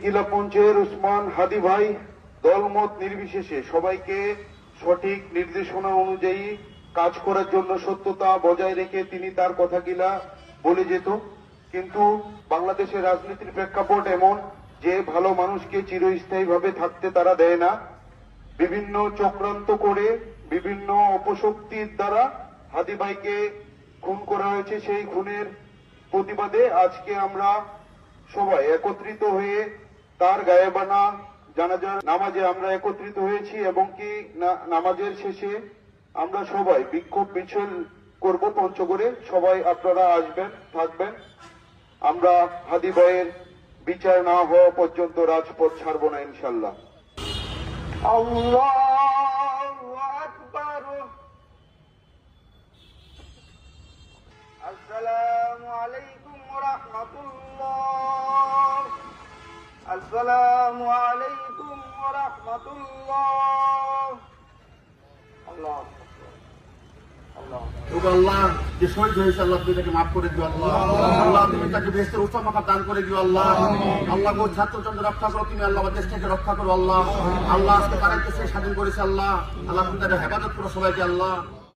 কিলাপঞ্চের উসমান হাদি ভাই দলমত নির্বিশেষে সবাইকে সঠিক নির্দেশনা অনুযায়ী কাজ করার জন্য সত্যতা বজায় রেখে তিনি তার কথাগুলা বলে যেত। কিন্তু বাংলাদেশের রাজনীতির প্রেক্ষাপট এমন যে ভালো মানুষকে চিরস্থায়ীভাবে থাকতে তারা দেয় না। বিভিন্ন চক্রান্ত করে বিভিন্ন অপশক্তির দ্বারা হাদি ভাইকে খুন করা হয়েছে। সেই খুনের প্রতিবাদে আজকে আমরা সবাই একত্রিত হয়ে তার গায়েবানা জানাজার নামাজে আমরা একত্রিত হয়েছি এবং কি নামাজের শেষে আমরা সবাই বিক্ষোভ মিছিল করব পঞ্চগড়ে। সবাই আপনারা আসবেন, থাকবেন। আমরা হাদি ভাইয়ের বিচার না হওয়া পর্যন্ত রাজপথ ছাড়ব না ইনশাল্লাহ। আল্লাহু আকবার। আসসালামু আলাইকুম ওয়া রাহমাতুল্লাহ। আসসালামু আলাইকুম ওয়া রাহমাতুল্লাহ। আল্লাহ আল্লাহ যে শহীদ হয়েছে আল্লাহ তুমি তাকে মাফ করে দিও আল্লাহ। আল্লাহ তুমি তাকে বেহেশতের উচ্চ মাকাম দান করে দিও আল্লাহ। আল্লাহ গো ছাত্রজনদের রক্ষা করো তুমি আল্লাহ, দেশ থেকে রক্ষা করো আল্লাহ। আল্লাহ আজকে কারেন্ট স্বাধীন করেছে আল্লাহ। আল্লাহ তুমি তাদের হেফাজত করো সবাইকে আল্লাহ।